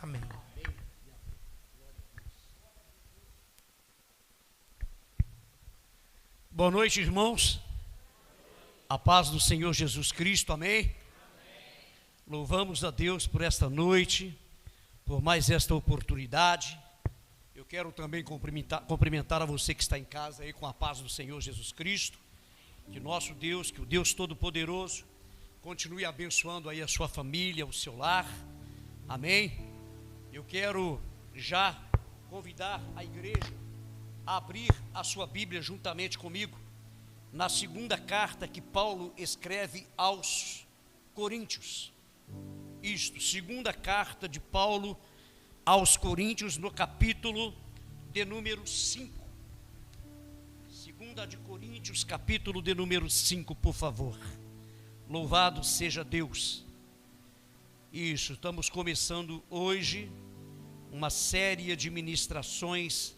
Amém. Boa noite, irmãos. A paz do Senhor Jesus Cristo, amém? Louvamos a Deus por esta noite, por mais esta oportunidade. Eu quero também cumprimentar a você que está em casa aí com a paz do Senhor Jesus Cristo. Que nosso Deus, que o Deus Todo-Poderoso continue abençoando aí a sua família, o seu lar, amém? Eu quero já convidar a igreja a abrir a sua Bíblia juntamente comigo na segunda carta que Paulo escreve aos Coríntios. Isto, segunda carta de Paulo aos Coríntios, no capítulo de número 5. Segunda de Coríntios, capítulo de número 5, por favor. Louvado seja Deus. Isso, estamos começando hoje uma série de ministrações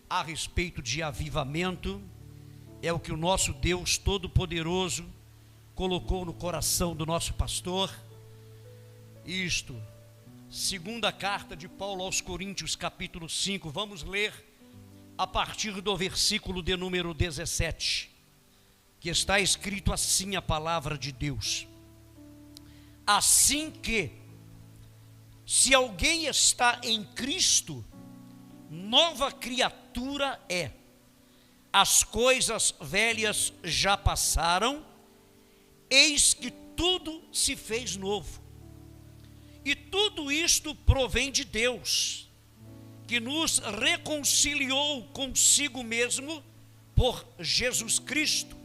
a respeito de avivamento. É o que o nosso Deus Todo-Poderoso colocou no coração do nosso pastor. Isto, segunda carta de Paulo aos Coríntios, capítulo 5, vamos ler a partir do versículo de número 17, que está escrito assim a palavra de Deus: assim que, se alguém está em Cristo, nova criatura é. As coisas velhas já passaram, eis que tudo se fez novo. E tudo isto provém de Deus, que nos reconciliou consigo mesmo por Jesus Cristo,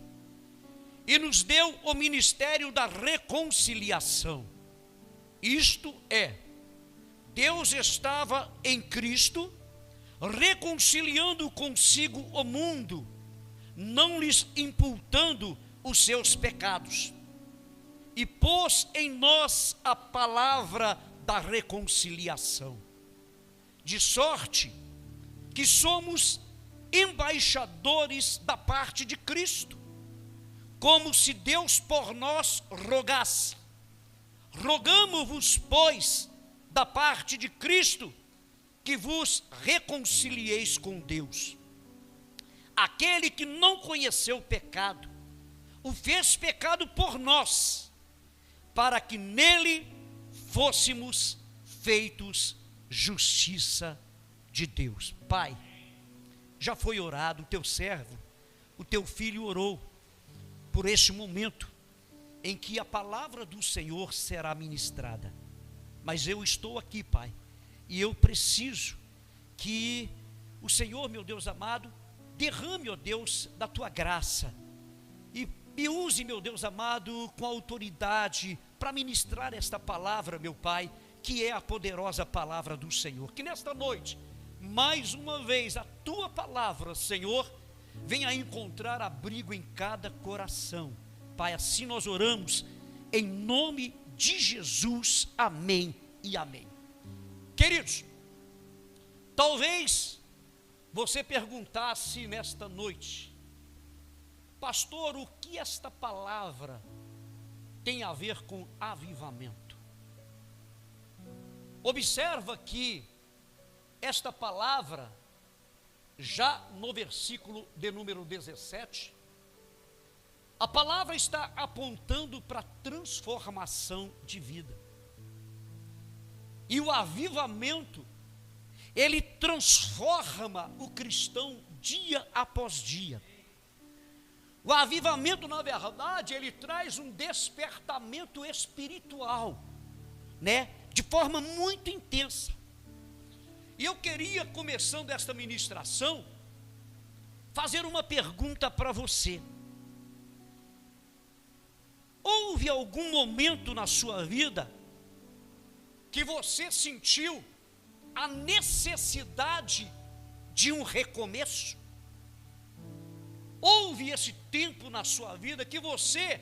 e nos deu o ministério da reconciliação. Isto é, Deus estava em Cristo, reconciliando consigo o mundo, não lhes imputando os seus pecados, e pôs em nós a palavra da reconciliação, de sorte que somos embaixadores da parte de Cristo, como se Deus por nós rogasse. Rogamo-vos, pois, da parte de Cristo, que vos reconcilieis com Deus. Aquele que não conheceu o pecado, o fez pecado por nós, para que nele fôssemos feitos justiça de Deus. Pai, já foi orado, o teu servo, o teu filho orou por este momento em que a palavra do Senhor será ministrada. Mas eu estou aqui, Pai, e eu preciso que o Senhor, meu Deus amado, derrame, ó Deus, da tua graça, e me use, meu Deus amado, com autoridade para ministrar esta palavra, meu Pai, que é a poderosa palavra do Senhor. Que nesta noite, mais uma vez, a tua palavra, Senhor, venha encontrar abrigo em cada coração. Pai, assim nós oramos, em nome de Jesus, amém e amém. Queridos, talvez você perguntasse nesta noite: pastor, o que esta palavra tem a ver com avivamento? Observa que esta palavra, já no versículo de número 17, a palavra está apontando para transformação de vida. E o avivamento, ele transforma o cristão dia após dia. O avivamento, na verdade, ele traz um despertamento espiritual, né? De forma muito intensa. E eu queria, começando esta ministração, fazer uma pergunta para você. Houve algum momento na sua vida que você sentiu a necessidade de um recomeço? Houve esse tempo na sua vida que você,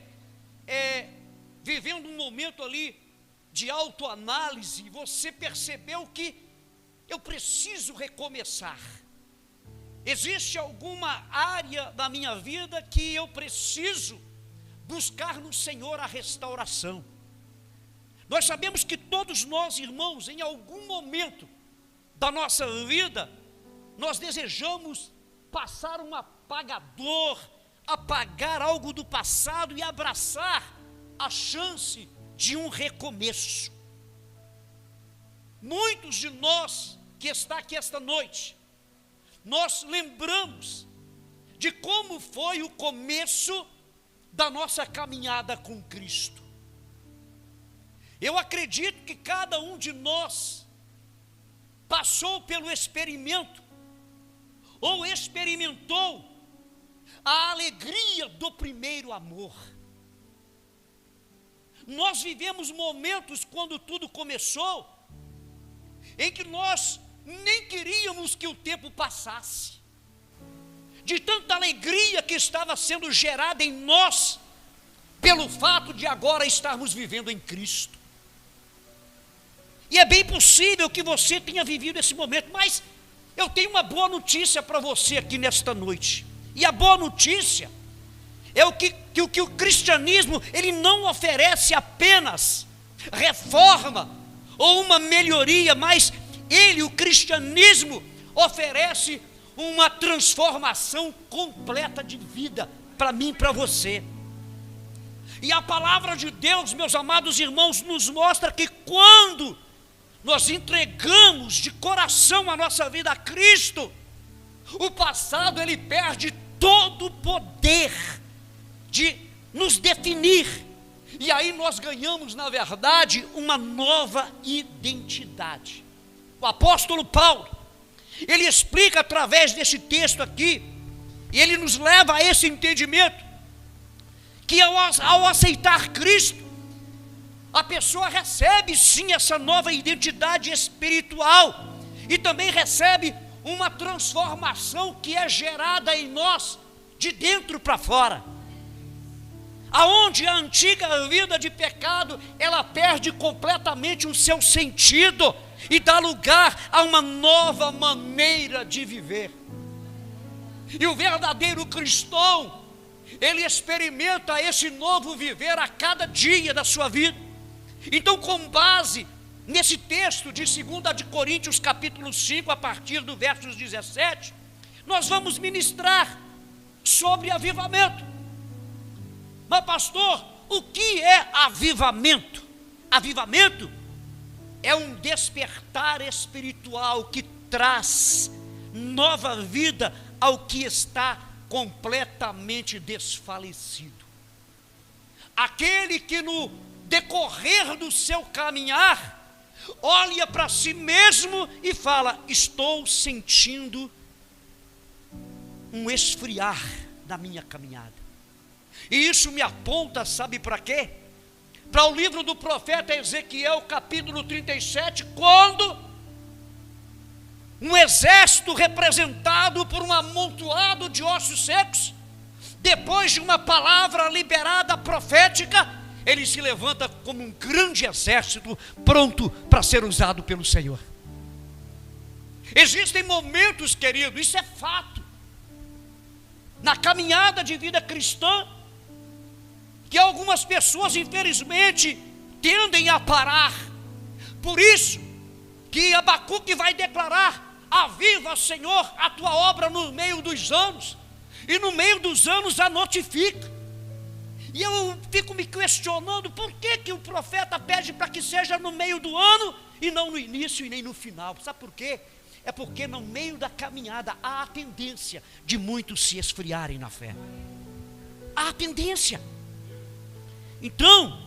vivendo um momento ali de autoanálise, você percebeu que eu preciso recomeçar. Existe alguma área da minha vida que eu preciso buscar no Senhor a restauração. Nós sabemos que todos nós, irmãos, em algum momento da nossa vida, nós desejamos passar um apagador, apagar algo do passado e abraçar a chance de um recomeço. Muitos de nós que está aqui esta noite, nós lembramos de como foi o começo da nossa caminhada com Cristo. Eu acredito que cada um de nós passou pelo experimento, ou experimentou a alegria do primeiro amor. Nós vivemos momentos, quando tudo começou, em que nós nem queríamos que o tempo passasse, de tanta alegria que estava sendo gerada em nós, pelo fato de agora estarmos vivendo em Cristo. E é bem possível que você tenha vivido esse momento, mas eu tenho uma boa notícia para você aqui nesta noite. E a boa notícia é que o cristianismo, ele não oferece apenas reforma ou uma melhoria, mas o cristianismo, oferece uma transformação completa de vida para mim e para você. E a palavra de Deus, meus amados irmãos, nos mostra que quando nós entregamos de coração a nossa vida a Cristo, o passado ele perde todo o poder de nos definir, e aí nós ganhamos, na verdade, uma nova identidade. O apóstolo Paulo, ele explica através desse texto aqui, e ele nos leva a esse entendimento, que ao aceitar Cristo, a pessoa recebe sim essa nova identidade espiritual, e também recebe uma transformação que é gerada em nós, de dentro para fora. Aonde a antiga vida de pecado, ela perde completamente o seu sentido, e dá lugar a uma nova maneira de viver. E o verdadeiro cristão, ele experimenta esse novo viver a cada dia da sua vida. Então, com base nesse texto de 2 de Coríntios capítulo 5, a partir do versos 17, nós vamos ministrar sobre avivamento. Mas pastor, o que é avivamento? Avivamento é um despertar espiritual que traz nova vida ao que está completamente desfalecido. Aquele que no decorrer do seu caminhar, olha para si mesmo e fala: estou sentindo um esfriar da minha caminhada. E isso me aponta, sabe para quê? Para o livro do profeta Ezequiel, capítulo 37, quando um exército representado por um amontoado de ossos secos, depois de uma palavra liberada profética, ele se levanta como um grande exército, pronto para ser usado pelo Senhor. Existem momentos, querido, isso é fato, na caminhada de vida cristã, que algumas pessoas, infelizmente, tendem a parar. Por isso que Abacuque vai declarar: aviva, Senhor, a tua obra no meio dos anos, e no meio dos anos a notifica. E eu fico me questionando, por que o profeta pede para que seja no meio do ano, e não no início e nem no final? Sabe por quê? É porque no meio da caminhada há a tendência de muitos se esfriarem na fé. Há a tendência. Então,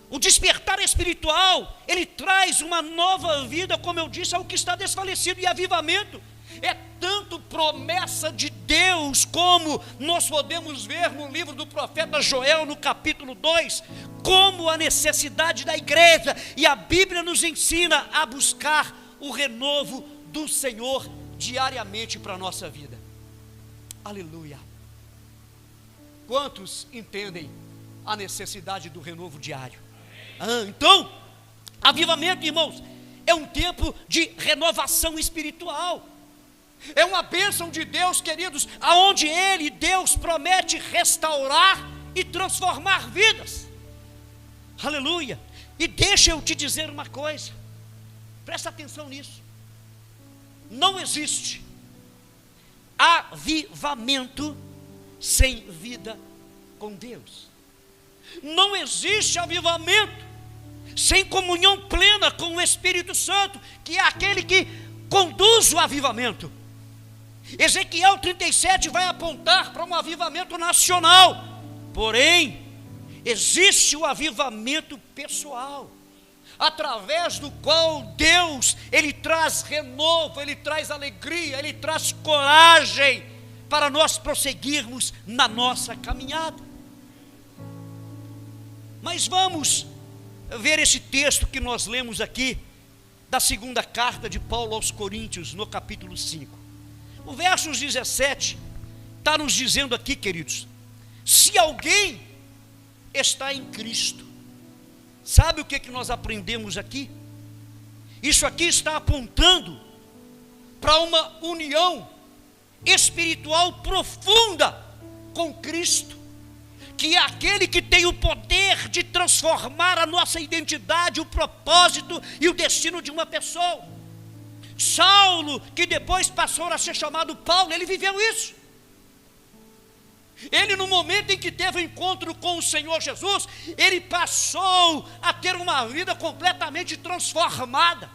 o despertar espiritual, ele traz uma nova vida, como eu disse, ao que está desfalecido. E avivamento é tanto promessa de Deus, como nós podemos ver no livro do profeta Joel, no capítulo 2, como a necessidade da igreja. E a Bíblia nos ensina a buscar o renovo do Senhor diariamente para a nossa vida. Aleluia. Quantos entendem a necessidade do renovo diário? Então, avivamento, irmãos, é um tempo de renovação espiritual. É uma bênção de Deus, queridos, aonde Deus promete restaurar e transformar vidas. Aleluia. E deixa eu te dizer uma coisa, presta atenção nisso. Não existe avivamento sem vida com Deus. Não existe avivamento sem comunhão plena com o Espírito Santo, que é aquele que conduz o avivamento. Ezequiel 37 vai apontar para um avivamento nacional, porém, existe o avivamento pessoal, através do qual Deus, Ele traz renovo, Ele traz alegria, Ele traz coragem para nós prosseguirmos na nossa caminhada. Mas vamos ver esse texto que nós lemos aqui, da segunda carta de Paulo aos Coríntios, no capítulo 5. O verso 17 está nos dizendo aqui, queridos, se alguém está em Cristo. Sabe o que nós aprendemos aqui? Isso aqui está apontando para uma união espiritual profunda com Cristo, que é aquele que tem o poder de transformar a nossa identidade, o propósito e o destino de uma pessoa. Saulo, que depois passou a ser chamado Paulo, ele viveu isso. Ele, no momento em que teve o encontro com o Senhor Jesus, ele passou a ter uma vida completamente transformada.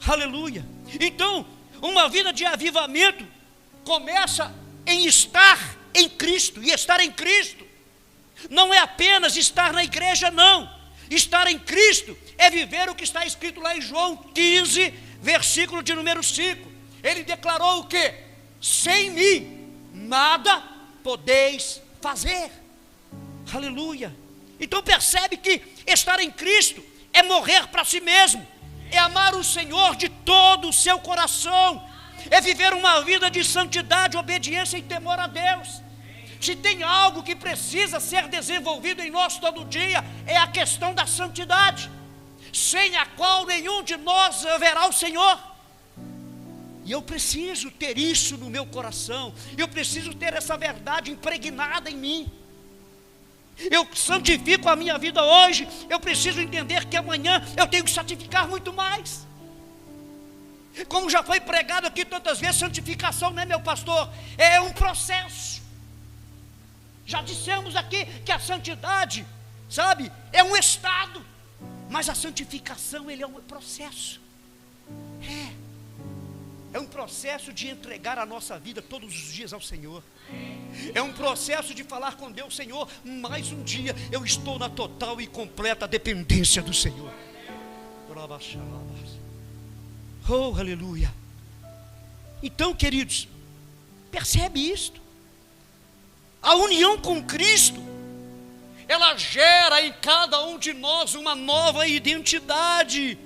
Aleluia. Então, uma vida de avivamento começa em estar em Cristo. E estar em Cristo não é apenas estar na igreja, não. Estar em Cristo é viver o que está escrito lá em João 15, versículo de número 5. Ele declarou o quê? Sem mim nada podeis fazer. Aleluia. Então percebe que estar em Cristo é morrer para si mesmo, é amar o Senhor de todo o seu coração, é viver uma vida de santidade, obediência e temor a Deus. Se tem algo que precisa ser desenvolvido em nós todo dia, é a questão da santidade, sem a qual nenhum de nós verá o Senhor. E eu preciso ter isso no meu coração, eu preciso ter essa verdade impregnada em mim. Eu santifico a minha vida hoje, eu preciso entender que amanhã eu tenho que santificar muito mais. Como já foi pregado aqui tantas vezes, santificação, né, meu pastor? É um processo. Já dissemos aqui que a santidade, sabe, é um estado, mas a santificação, ele é um processo. É um processo de entregar a nossa vida todos os dias ao Senhor. É um processo de falar com Deus: Senhor, mais um dia eu estou na total e completa dependência do Senhor. Oh, aleluia. Então, queridos, percebe isto? A união com Cristo, ela gera em cada um de nós uma nova identidade.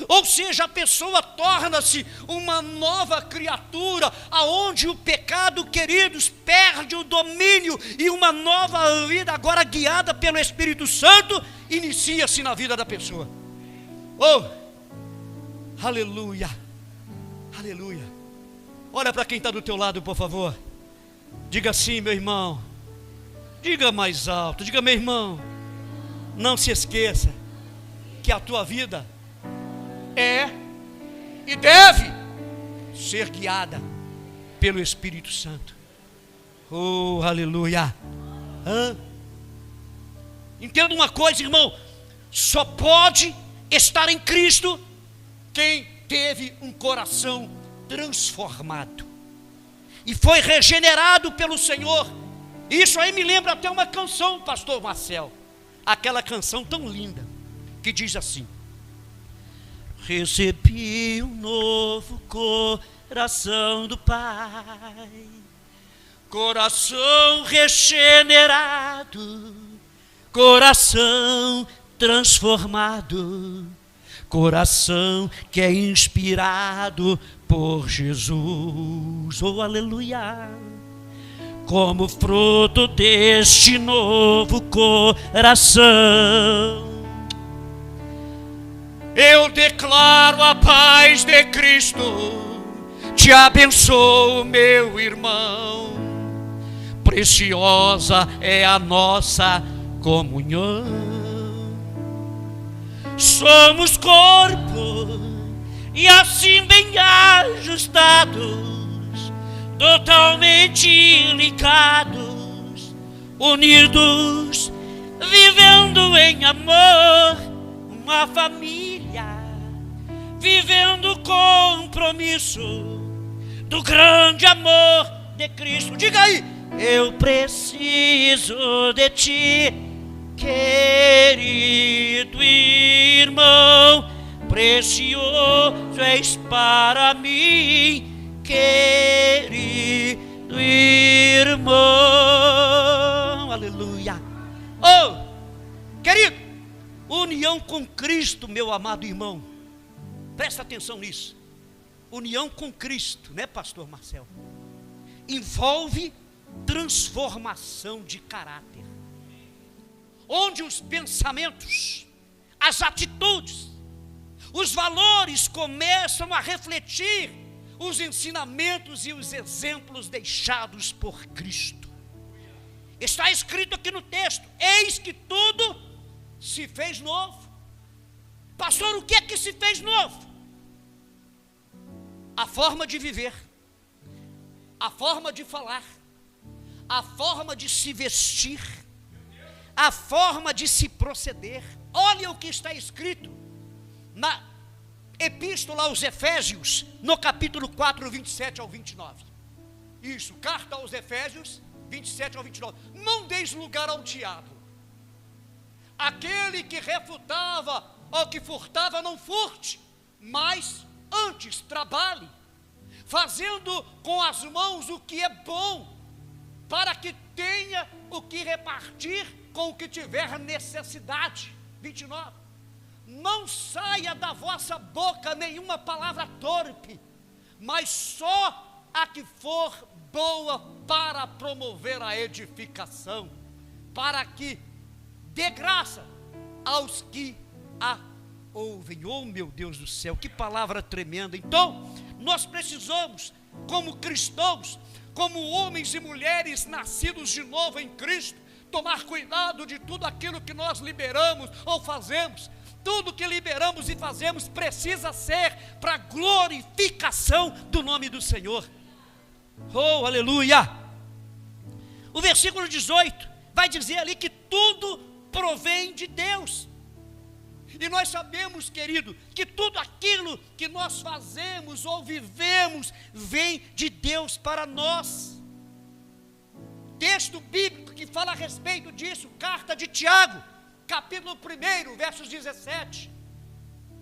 Ou seja, a pessoa torna-se uma nova criatura, aonde o pecado, queridos, perde o domínio, e uma nova vida, agora guiada pelo Espírito Santo, inicia-se na vida da pessoa. Oh, aleluia, aleluia. Olha para quem está do teu lado, por favor. Diga assim: meu irmão. Diga mais alto, diga: meu irmão, não se esqueça que a tua vida é e deve ser guiada pelo Espírito Santo. Oh, aleluia. Entenda uma coisa, irmão: só pode estar em Cristo quem teve um coração transformado e foi regenerado pelo Senhor. Isso aí me lembra até uma canção, pastor Marcel, aquela canção tão linda que diz assim: recebi um novo coração do Pai, coração regenerado, coração transformado, coração que é inspirado por Jesus. Oh, aleluia. Como fruto deste novo coração, eu declaro a paz de Cristo, te abençoo, meu irmão. Preciosa é a nossa comunhão. somos corpo, e assim bem ajustados, totalmente ligados, unidos, vivendo em amor, uma família, vivendo o compromisso do grande amor de Cristo. Diga aí: eu preciso de ti, querido irmão, precioso és para mim, querido irmão. Aleluia. Oh, querido, união com Cristo, meu amado irmão, presta atenção nisso. União com Cristo, né, pastor Marcelo? Envolve transformação de caráter, onde os pensamentos, as atitudes, os valores começam a refletir os ensinamentos e os exemplos deixados por Cristo. Está escrito aqui no texto: eis que tudo se fez novo. Pastor, o que é que se fez novo? A forma de viver, a forma de falar, a forma de se vestir, a forma de se proceder. Olha o que está escrito na epístola aos Efésios, no capítulo 4, 27 ao 29. Isso, carta aos Efésios, 27 ao 29. Não deis lugar ao diabo. Aquele que refutava ou que furtava, não furte, mas antes trabalhe, fazendo com as mãos o que é bom, para que tenha o que repartir com o que tiver necessidade. 29. Não saia da vossa boca nenhuma palavra torpe, mas só a que for boa para promover a edificação, para que dê graça aos que a ouvem. Oh, meu Deus do céu, que palavra tremenda. Então, nós precisamos, como cristãos, como homens e mulheres nascidos de novo em Cristo, tomar cuidado de tudo aquilo que nós liberamos ou fazemos. Tudo que liberamos e fazemos precisa ser para a glorificação do nome do Senhor. Oh, aleluia! O versículo 18 vai dizer ali que tudo provém de Deus. E nós sabemos, querido, que tudo aquilo que nós fazemos ou vivemos vem de Deus para nós. Texto bíblico que fala a respeito disso, carta de Tiago, capítulo 1, versos 17.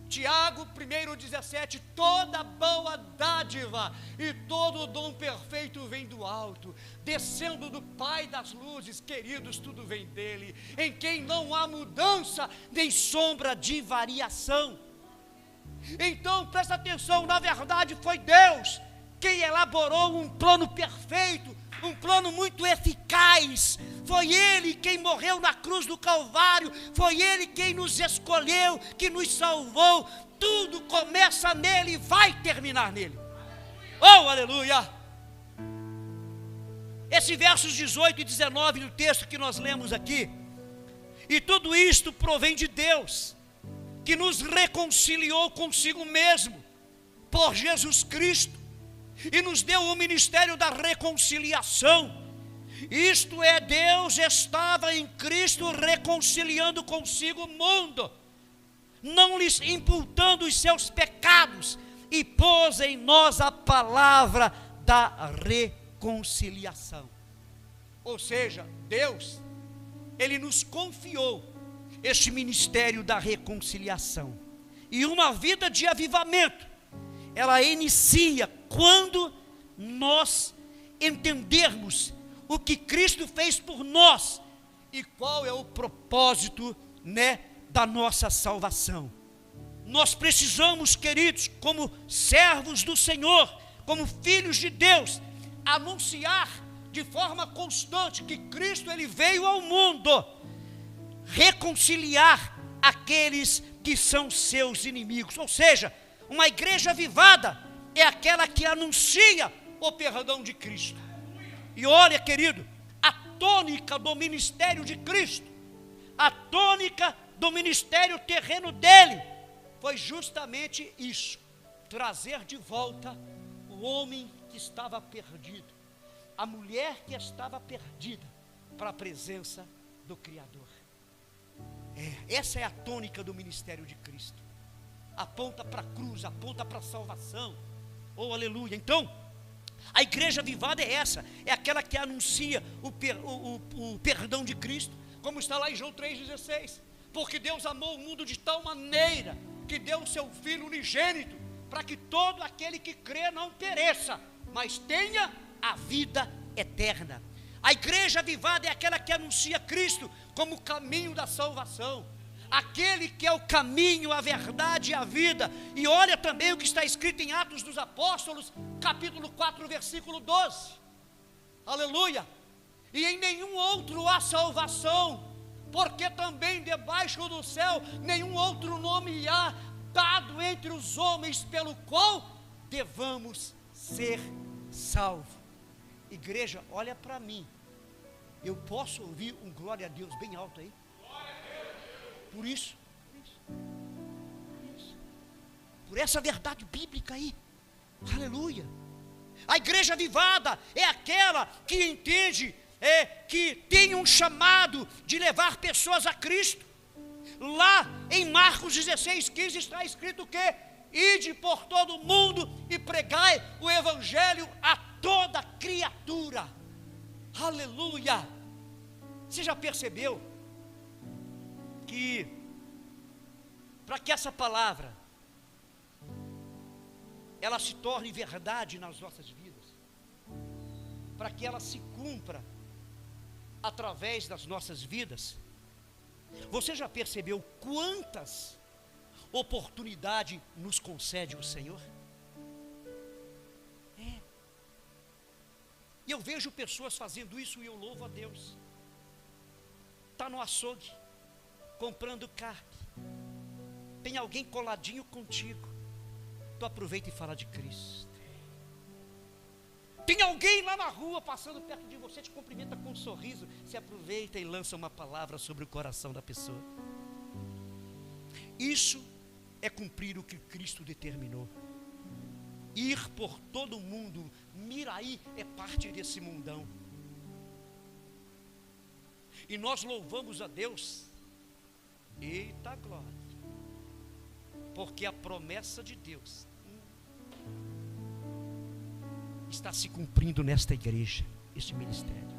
Tiago 1:17, toda boa dádiva e todo dom perfeito vem do alto, descendo do Pai das luzes. Queridos, tudo vem dele, em quem não há mudança nem sombra de variação. Então presta atenção, na verdade foi Deus quem elaborou um plano perfeito, um plano muito eficaz. Foi Ele quem morreu na cruz do Calvário, foi Ele quem nos escolheu, que nos salvou. Tudo começa nele e vai terminar nele. Oh, aleluia! Esses versos 18 e 19 do texto que nós lemos aqui, e tudo isto provém de Deus, que nos reconciliou consigo mesmo, por Jesus Cristo, e nos deu o ministério da reconciliação. Isto é, Deus estava em Cristo reconciliando consigo o mundo, não lhes imputando os seus pecados, e pôs em nós a palavra da reconciliação. Ou seja, Deus, Ele nos confiou este ministério da reconciliação. E uma vida de avivamento, ela inicia quando nós entendermos o que Cristo fez por nós e qual é o propósito, da nossa salvação. Nós precisamos, queridos, como servos do Senhor, como filhos de Deus, anunciar de forma constante que Cristo, Ele veio ao mundo reconciliar aqueles que são seus inimigos. Ou seja, uma igreja avivada é aquela que anuncia o perdão de Cristo. E olha, querido, a tônica do ministério de Cristo, a tônica do ministério terreno dele foi justamente isso: trazer de volta o homem que estava perdido, a mulher que estava perdida, para a presença do Criador. Essa é a tônica do ministério de Cristo. Aponta para a cruz, aponta para a salvação. Oh, aleluia! Então, a igreja avivada é essa, é aquela que anuncia o perdão de Cristo, como está lá em João 3,16. Porque Deus amou o mundo de tal maneira que deu o seu Filho unigênito, para que todo aquele que crê não pereça, mas tenha a vida eterna. A igreja avivada é aquela que anuncia Cristo como o caminho da salvação, aquele que é o caminho, a verdade e a vida. E olha também o que está escrito em Atos dos Apóstolos, capítulo 4, versículo 12. Aleluia! E em nenhum outro há salvação, porque também debaixo do céu nenhum outro nome há dado entre os homens pelo qual devamos ser salvos. Igreja, olha para mim. Eu posso ouvir um glória a Deus bem alto aí? Por isso, por essa verdade bíblica aí. Aleluia! A igreja avivada é aquela que entende que tem um chamado de levar pessoas a Cristo. Lá em Marcos 16:15 está escrito que: ide por todo o mundo e pregai o evangelho a toda criatura. Aleluia! Você já percebeu que para que essa palavra ela se torne verdade nas nossas vidas, para que ela se cumpra através das nossas vidas, você já percebeu quantas oportunidades nos concede o Senhor? E eu vejo pessoas fazendo isso e eu louvo a Deus. Está no açougue, comprando carne, tem alguém coladinho contigo, tu aproveita e fala de Cristo. Tem alguém lá na rua passando perto de você, te cumprimenta com um sorriso, você aproveita e lança uma palavra sobre o coração da pessoa. Isso é cumprir o que Cristo determinou. Ir por todo o mundo. Miraí é parte desse mundão. E nós louvamos a Deus. Eita glória! Porque a promessa de Deus está se cumprindo nesta igreja, este ministério.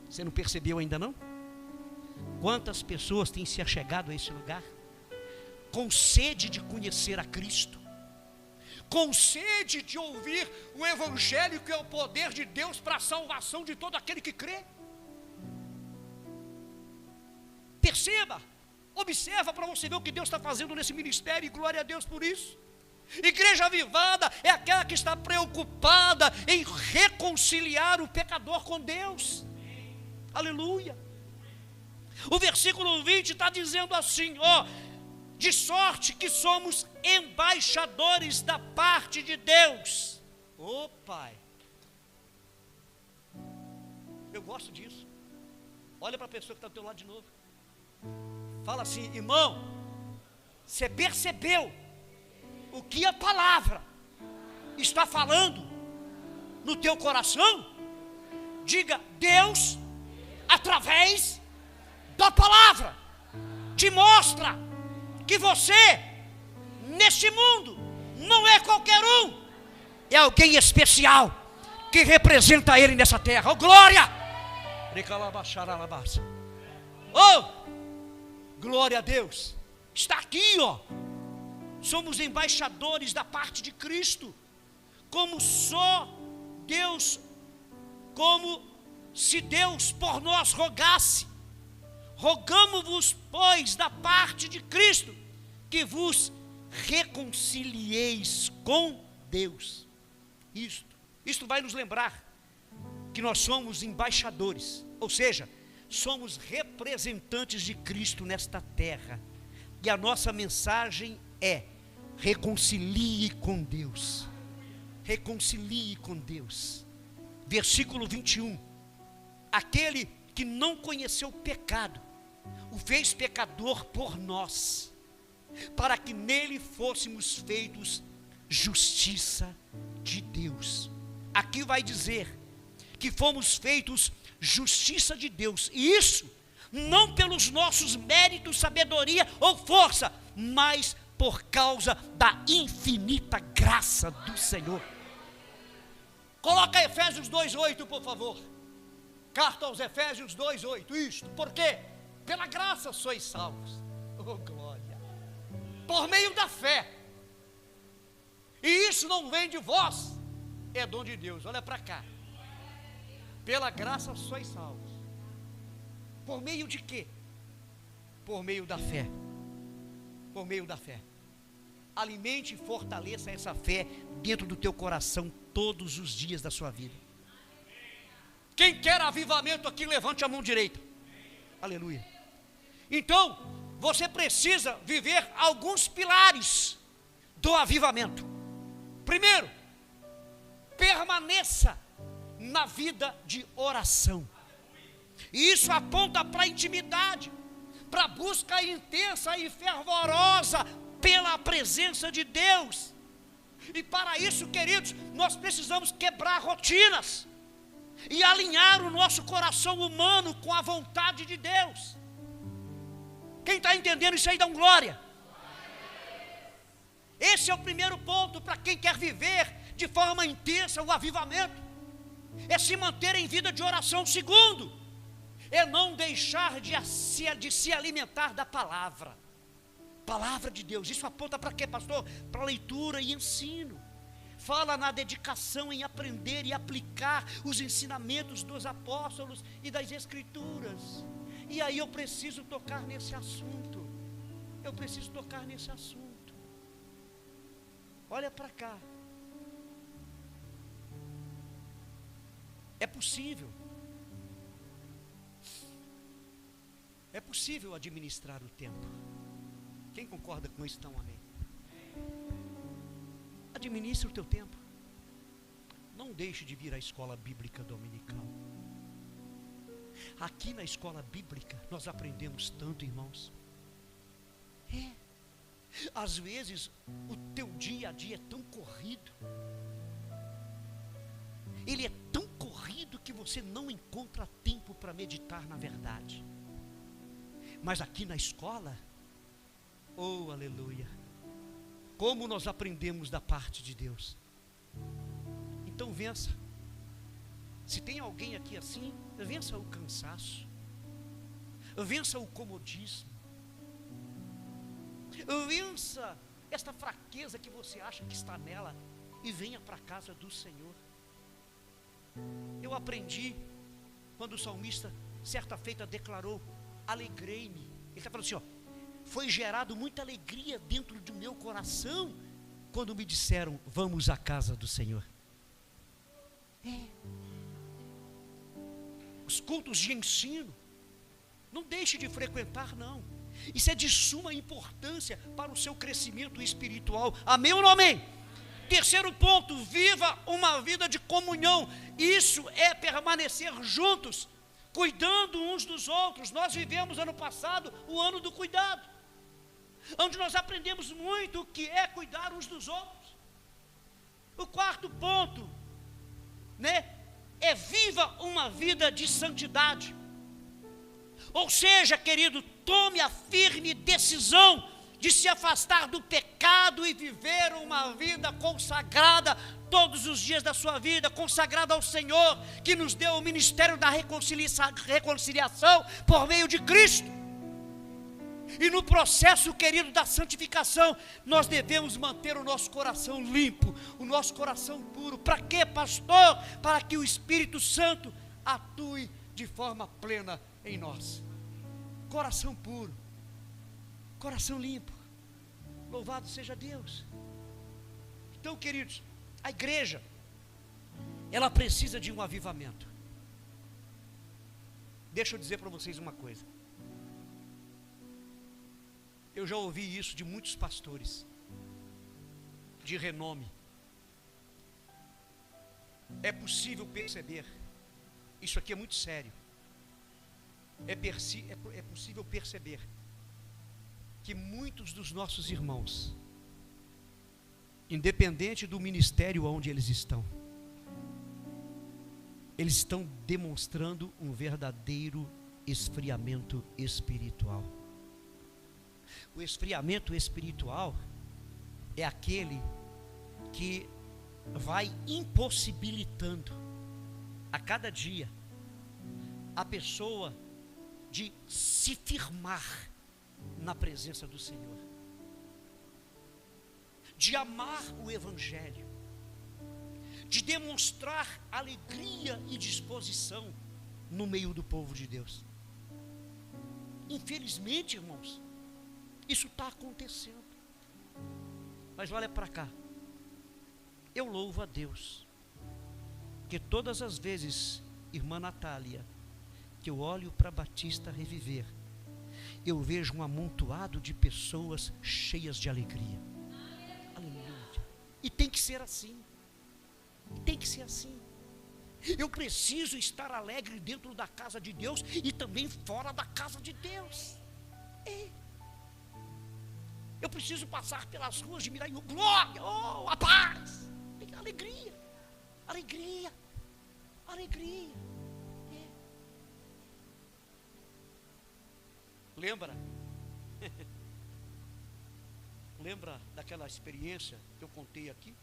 Você não percebeu ainda não? Quantas pessoas têm se achegado a esse lugar com sede de conhecer a Cristo, com sede de ouvir o evangelho, que é o poder de Deus para a salvação de todo aquele que crê. Perceba, observa para você ver o que Deus está fazendo nesse ministério, e glória a Deus por isso. Igreja avivada é aquela que está preocupada em reconciliar o pecador com Deus. Aleluia. O versículo 20 está dizendo assim, de sorte que somos embaixadores da parte de Deus. Pai, eu gosto disso. Olha para a pessoa que está do teu lado de novo. Fala assim: irmão, você percebeu o que a palavra está falando no teu coração? Diga: Deus, através da palavra, te mostra que você, nesse mundo, não é qualquer um, é alguém especial, que representa Ele nessa terra. Oh, glória! Oh, glória a Deus! Está aqui, somos embaixadores da parte de Cristo, como só Deus, como se Deus por nós rogasse. Rogamo-vos, pois, da parte de Cristo, que vos reconcilieis com Deus. Isto vai nos lembrar que nós somos embaixadores, ou seja, somos representantes de Cristo nesta terra. E a nossa mensagem é: reconcilie com Deus. Reconcilie com Deus. Versículo 21. Aquele que não conheceu o pecado, o fez pecador por nós, para que nele fôssemos feitos justiça de Deus. Aqui vai dizer que fomos feitos justiça de Deus, e isso não pelos nossos méritos, sabedoria ou força, mas por causa da infinita graça do Senhor. Coloca Efésios 2:8, por favor. Carta aos Efésios 2:8. Isto, por quê? Pela graça sois salvos. Oh, glória! Por meio da fé. E isso não vem de vós, é dom de Deus. Olha para cá. Pela graça sois salvos. Por meio de quê? Por meio da fé. Por meio da fé. Alimente e fortaleça essa fé dentro do teu coração todos os dias da sua vida. Quem quer avivamento aqui, levante a mão direita. Aleluia. Então, você precisa viver alguns pilares do avivamento. Primeiro, permaneça na vida de oração. E isso aponta para a intimidade, para a busca intensa e fervorosa pela presença de Deus. E para isso, queridos, nós precisamos quebrar rotinas e alinhar o nosso coração humano com a vontade de Deus. Quem está entendendo isso aí, dá um glória. Esse é o primeiro ponto para quem quer viver de forma intensa o avivamento, é se manter em vida de oração. Segundo, é não deixar de se alimentar da palavra de Deus. Isso aponta para quê, pastor? Para leitura e ensino. Fala na dedicação em aprender e aplicar os ensinamentos dos apóstolos e das escrituras. E aí eu preciso tocar nesse assunto. Olha para cá. É possível administrar o tempo. Quem concorda com isso, dá um amém. Administre o teu tempo. Não deixe de vir à escola bíblica dominical. Aqui na escola bíblica nós aprendemos tanto, irmãos. Às vezes o teu dia a dia é tão corrido. Ele é tão corrido que você não encontra tempo para meditar na verdade. Mas aqui na escola, oh, aleluia, como nós aprendemos da parte de Deus. Então vença. Se tem alguém aqui assim, vença o cansaço, vença o comodismo, vença esta fraqueza que você acha que está nela e venha para a casa do Senhor. Eu aprendi quando o salmista certa feita declarou: alegrei-me. Ele está falando assim, ó, foi gerado muita alegria dentro do meu coração quando me disseram: vamos à casa do Senhor. Os cultos de ensino, não deixe de frequentar, não. Isso é de suma importância para o seu crescimento espiritual. Amém ou não amém? Terceiro ponto, viva uma vida de comunhão. Isso é permanecer juntos, cuidando uns dos outros. Nós vivemos ano passado o ano do cuidado, onde nós aprendemos muito o que é cuidar uns dos outros. O quarto ponto, é viva uma vida de santidade. Ou seja, querido, tome a firme decisão de se afastar do pecado e viver uma vida consagrada todos os dias da sua vida, consagrada ao Senhor, que nos deu o ministério da reconciliação por meio de Cristo. E no processo, querido, da santificação, nós devemos manter o nosso coração limpo, o nosso coração puro. Para quê, pastor? Para que o Espírito Santo atue de forma plena em nós. Coração puro, coração limpo. Louvado seja Deus. Então, queridos, a igreja, ela precisa de um avivamento. Deixa eu dizer para vocês uma coisa. Eu já ouvi isso de muitos pastores de renome. É possível perceber, isso aqui é muito sério, é possível perceber que muitos dos nossos irmãos, independente do ministério onde eles estão demonstrando um verdadeiro esfriamento espiritual. O esfriamento espiritual é aquele que vai impossibilitando a cada dia a pessoa de se firmar na presença do Senhor, de amar o Evangelho, de demonstrar alegria e disposição no meio do povo de Deus. Infelizmente, irmãos, isso está acontecendo. Mas olha para cá, eu louvo a Deus, porque todas as vezes, irmã Natália, que eu olho para Batista Reviver, eu vejo um amontoado de pessoas cheias de alegria. Aleluia. E tem que ser assim. Tem que ser assim. Eu preciso estar alegre dentro da casa de Deus e também fora da casa de Deus. Eu preciso passar pelas ruas de Miraí, glória, a paz, alegria, alegria, alegria. Lembra daquela experiência que eu contei aqui?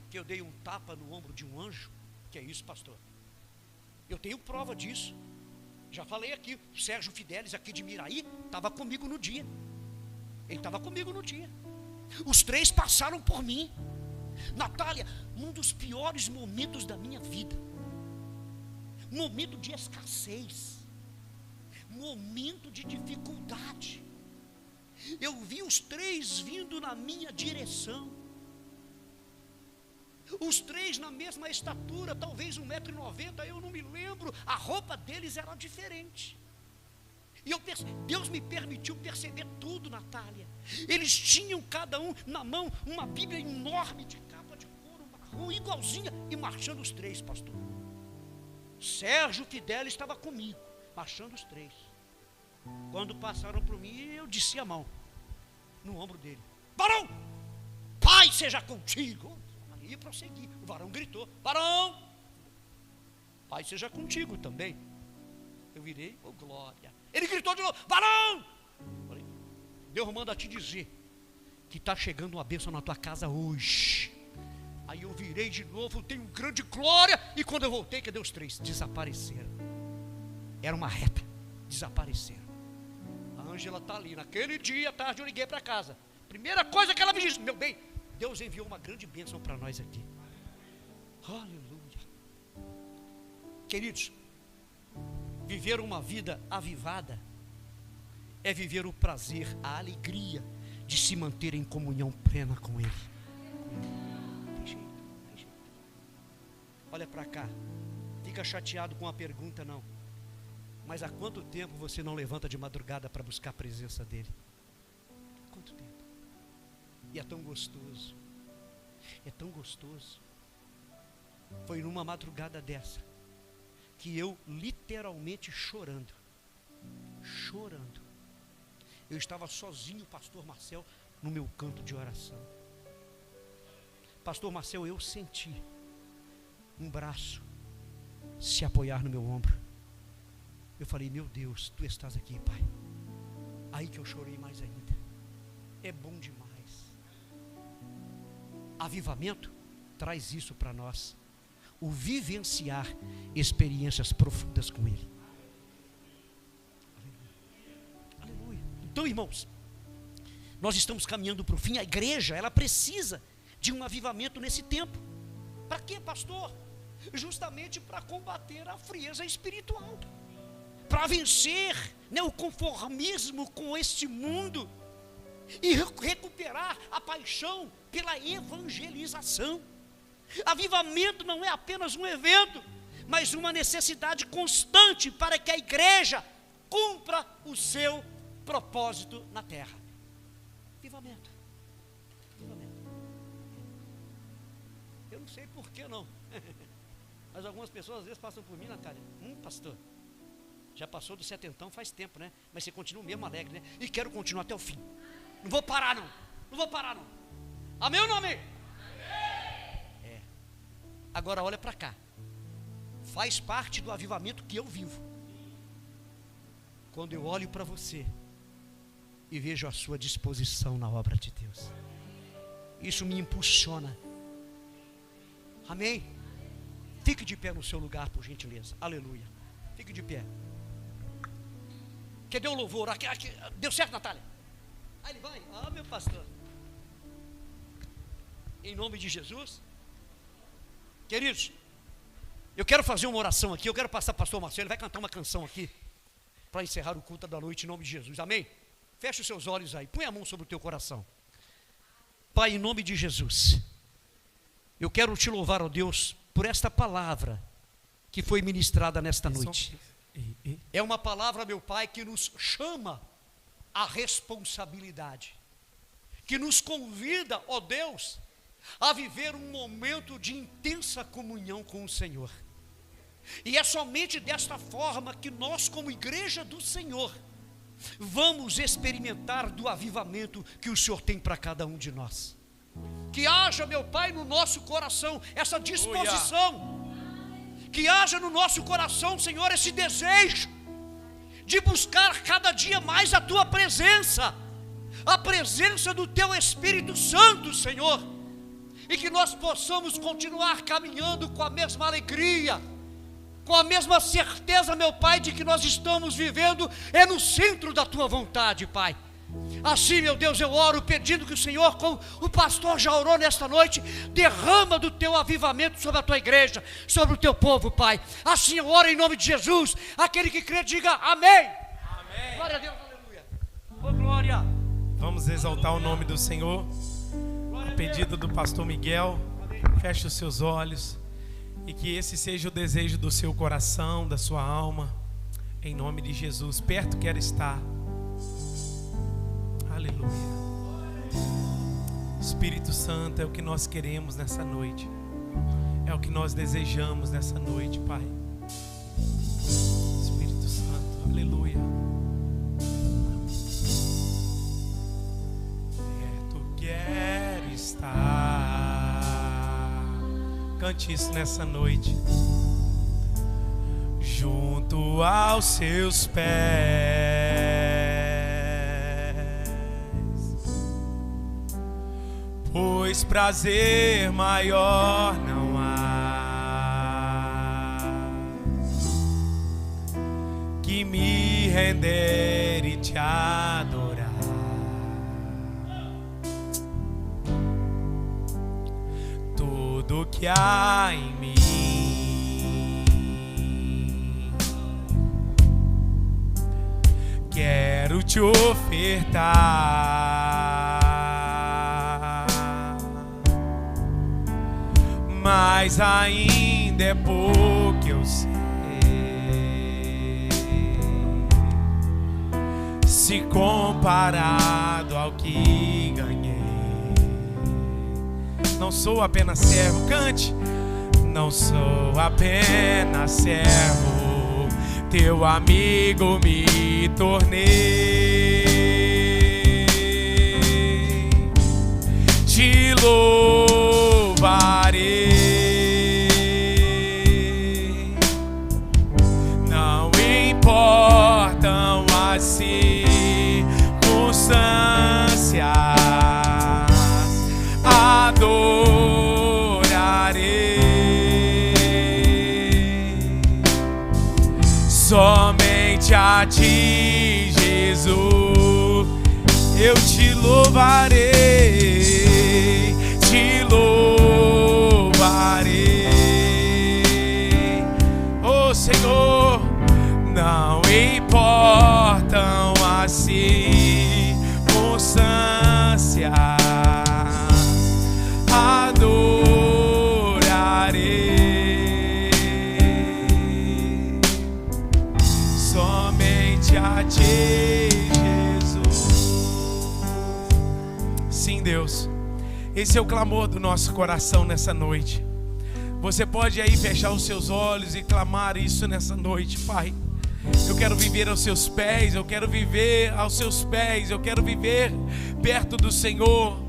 Que eu dei um tapa no ombro de um anjo? Que é isso, pastor? Eu tenho prova disso. Já falei aqui, o Sérgio Fidelis aqui de Miraí estava comigo no dia. Ele estava comigo no dia. Os três passaram por mim. Natália, um dos piores momentos da minha vida. Momento de escassez. Momento de dificuldade. Eu vi os três vindo na minha direção. Os três na mesma estatura, talvez 1,90 m, eu não me lembro. A roupa deles era diferente. E Deus me permitiu perceber tudo, Natália. Eles tinham cada um na mão uma Bíblia enorme de capa de couro marrom, igualzinha, e marchando os três, pastor. Sérgio Fidelis estava comigo, marchando os três. Quando passaram por mim, eu desci a mão no ombro dele. Varão, Pai seja contigo. E prossegui. O varão gritou: varão, Pai seja contigo também. Eu virei: oh glória. Ele gritou de novo: varão. Falei: Deus manda te dizer que está chegando uma bênção na tua casa hoje. Aí eu virei de novo, tenho grande glória. E quando eu voltei, cadê os três? Desapareceram. Era uma reta, desapareceram. A Ângela está ali. Naquele dia à tarde eu liguei para casa. Primeira coisa que ela me disse: meu bem, Deus enviou uma grande bênção para nós aqui. Aleluia. Queridos, viver uma vida avivada é viver o prazer, a alegria de se manter em comunhão plena com Ele. Tem jeito, tem jeito. Olha para cá, fica chateado com a pergunta não. Mas há quanto tempo você não levanta de madrugada para buscar a presença dEle? Quanto tempo? E é tão gostoso. É tão gostoso. Foi numa madrugada dessa que eu literalmente chorando, eu estava sozinho, pastor Marcel, no meu canto de oração. Pastor Marcel, eu senti um braço se apoiar no meu ombro. Eu falei: meu Deus, tu estás aqui, Pai. Aí que eu chorei mais ainda. É bom demais. Avivamento traz isso para nós. O vivenciar experiências profundas com Ele. Aleluia. Aleluia. Então, irmãos, nós estamos caminhando para o fim. A igreja, ela precisa de um avivamento nesse tempo. Para quê, pastor? Justamente para combater a frieza espiritual. Para vencer, né, o conformismo com este mundo. E recuperar a paixão pela evangelização. Avivamento não é apenas um evento, mas uma necessidade constante para que a igreja cumpra o seu propósito na terra. Avivamento. Avivamento. Eu não sei por que não. Mas algumas pessoas às vezes passam por mim, Natália. Pastor, já passou do 70 faz tempo, né? Mas você continua mesmo alegre, né? E quero continuar até o fim. Não vou parar não. Não vou parar não. Amém ou não amém? É. Agora olha para cá. Faz parte do avivamento que eu vivo. Quando eu olho para você e vejo a sua disposição na obra de Deus, isso me impulsiona. Amém? Fique de pé no seu lugar, por gentileza. Aleluia. Fique de pé. Cadê o louvor? Aqui. Deu certo, Natália? Aí ele vai. Meu pastor. Em nome de Jesus. Queridos, eu quero fazer uma oração aqui. Eu quero passar para o pastor Marcelo. Ele vai cantar uma canção aqui para encerrar o culto da noite em nome de Jesus. Amém? Feche os seus olhos aí. Põe a mão sobre o teu coração. Pai, em nome de Jesus, eu quero te louvar, ó Deus, por esta palavra que foi ministrada nesta noite. É uma palavra, meu Pai, que nos chama à responsabilidade, que nos convida, ó Deus, a viver um momento de intensa comunhão com o Senhor. E é somente desta forma que nós, como igreja do Senhor, vamos experimentar do avivamento que o Senhor tem para cada um de nós. Que haja, meu Pai, no nosso coração essa disposição, que haja no nosso coração, Senhor, esse desejo de buscar cada dia mais a Tua presença, a presença do Teu Espírito Santo, Senhor, e que nós possamos continuar caminhando com a mesma alegria, com a mesma certeza, meu Pai, de que nós estamos vivendo no centro da Tua vontade, Pai. Assim, meu Deus, eu oro pedindo que o Senhor, como o pastor já orou nesta noite, derrama do Teu avivamento sobre a Tua igreja, sobre o Teu povo, Pai. Assim eu oro em nome de Jesus. Aquele que crê, diga amém. Amém. Glória a Deus, aleluia. Oh, glória. Vamos exaltar o nome do Senhor. A pedido do pastor Miguel, feche os seus olhos e que esse seja o desejo do seu coração, da sua alma, em nome de Jesus. Perto quer estar. Aleluia. Espírito Santo, é o que nós queremos nessa noite, é o que nós desejamos nessa noite, Pai. Espírito Santo, aleluia. Perto quero estar. Cante isso nessa noite. Junto aos seus pés, pois prazer maior não há que me render e te adorar. Tudo que há em mim quero te ofertar, mas ainda é pouco eu sei, se comparado ao que ganhei. Não sou apenas servo, cante. Não sou apenas servo, teu amigo me tornei. Te louvarei, não importam as circunstâncias, adorarei somente a ti, Jesus. Eu te louvarei, te louvarei, oh Senhor. Não importam as circunstâncias, adorarei somente a ti, Jesus. Sim, Deus, esse é o clamor do nosso coração nessa noite. Você pode aí fechar os seus olhos e clamar isso nessa noite. Pai, eu quero viver aos seus pés, eu quero viver aos seus pés, eu quero viver perto do Senhor.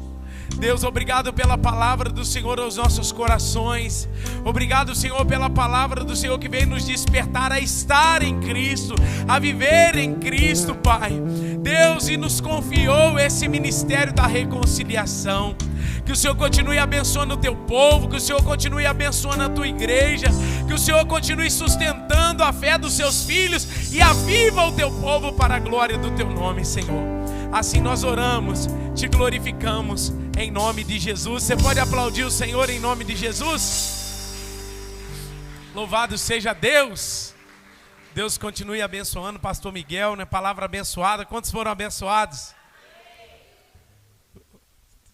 Deus, obrigado pela palavra do Senhor aos nossos corações. Obrigado, Senhor, pela palavra do Senhor que vem nos despertar a estar em Cristo, a viver em Cristo, Pai. Deus, e nos confiou esse ministério da reconciliação. Que o Senhor continue abençoando o teu povo, que o Senhor continue abençoando a tua igreja, que o Senhor continue sustentando a fé dos seus filhos e aviva o teu povo para a glória do teu nome, Senhor. Assim nós oramos, te glorificamos em nome de Jesus. Você pode aplaudir o Senhor em nome de Jesus? Louvado seja Deus. Deus continue abençoando o pastor Miguel, né? Palavra abençoada. Quantos foram abençoados?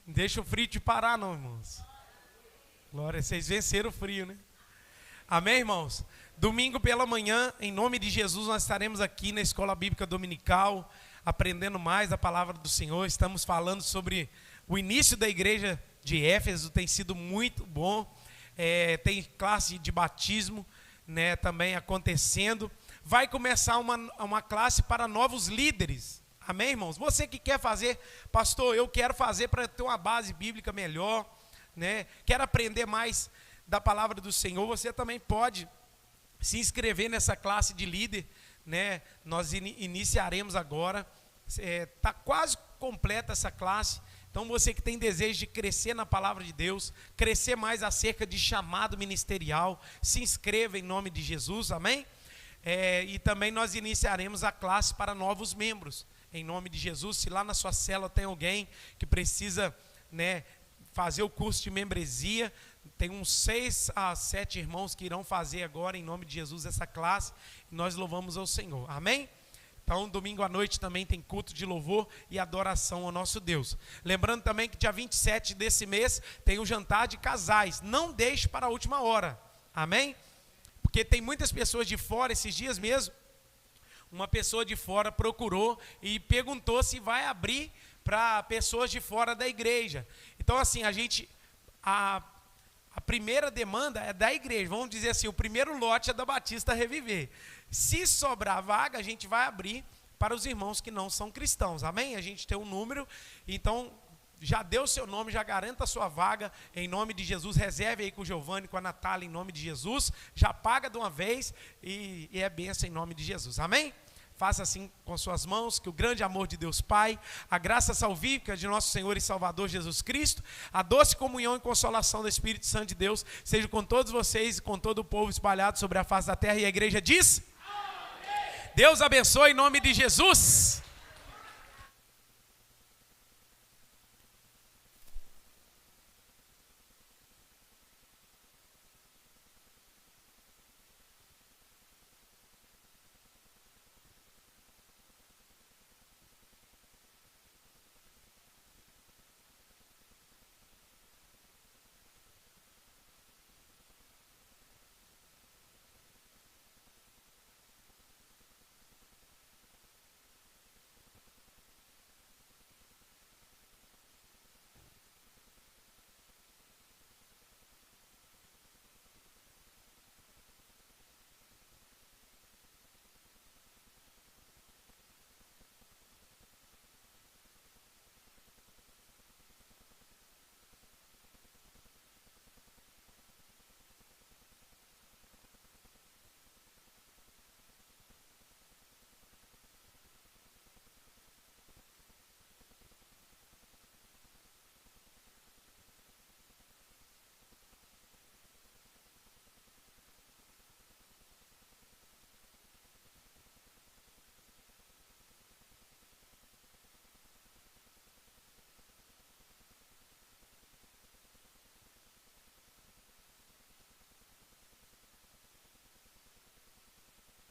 Não deixa o frio te parar não, irmãos. Glória, vocês venceram o frio, né? Amém, irmãos? Domingo pela manhã, em nome de Jesus, nós estaremos aqui na Escola Bíblica Dominical, aprendendo mais a palavra do Senhor. Estamos falando sobre o início da igreja de Éfeso, tem sido muito bom. Tem classe de batismo, né, também acontecendo. Vai começar uma classe para novos líderes. Amém, irmãos? Você que quer fazer, pastor, eu quero fazer para ter uma base bíblica melhor, né? Quero aprender mais da palavra do Senhor. Você também pode se inscrever nessa classe de líder, né? Nós iniciaremos agora. Está quase completa essa classe. Então você que tem desejo de crescer na palavra de Deus, crescer mais acerca de chamado ministerial, se inscreva em nome de Jesus, amém? E também nós iniciaremos a classe para novos membros, em nome de Jesus. Se lá na sua célula tem alguém que precisa, né, fazer o curso de membresia, tem uns 6 a 7 irmãos que irão fazer agora em nome de Jesus essa classe, e nós louvamos ao Senhor, amém? Então, domingo à noite também tem culto de louvor e adoração ao nosso Deus. Lembrando também que dia 27 desse mês tem o jantar de casais. Não deixe para a última hora, amém? Porque tem muitas pessoas de fora, esses dias mesmo, uma pessoa de fora procurou e perguntou se vai abrir para pessoas de fora da igreja. Então, assim, a primeira demanda é da igreja. Vamos dizer assim, o primeiro lote é da Batista Reviver. Se sobrar vaga, a gente vai abrir para os irmãos que não são cristãos, amém? A gente tem um número, então já deu o seu nome, já garanta a sua vaga, em nome de Jesus. Reserve aí com o Giovanni, com a Natália, em nome de Jesus, já paga de uma vez e é bênção em nome de Jesus, amém? Faça assim com suas mãos, que o grande amor de Deus Pai, a graça salvífica de nosso Senhor e Salvador Jesus Cristo, a doce comunhão e consolação do Espírito Santo de Deus, seja com todos vocês e com todo o povo espalhado sobre a face da terra. E a igreja diz: Deus abençoe em nome de Jesus.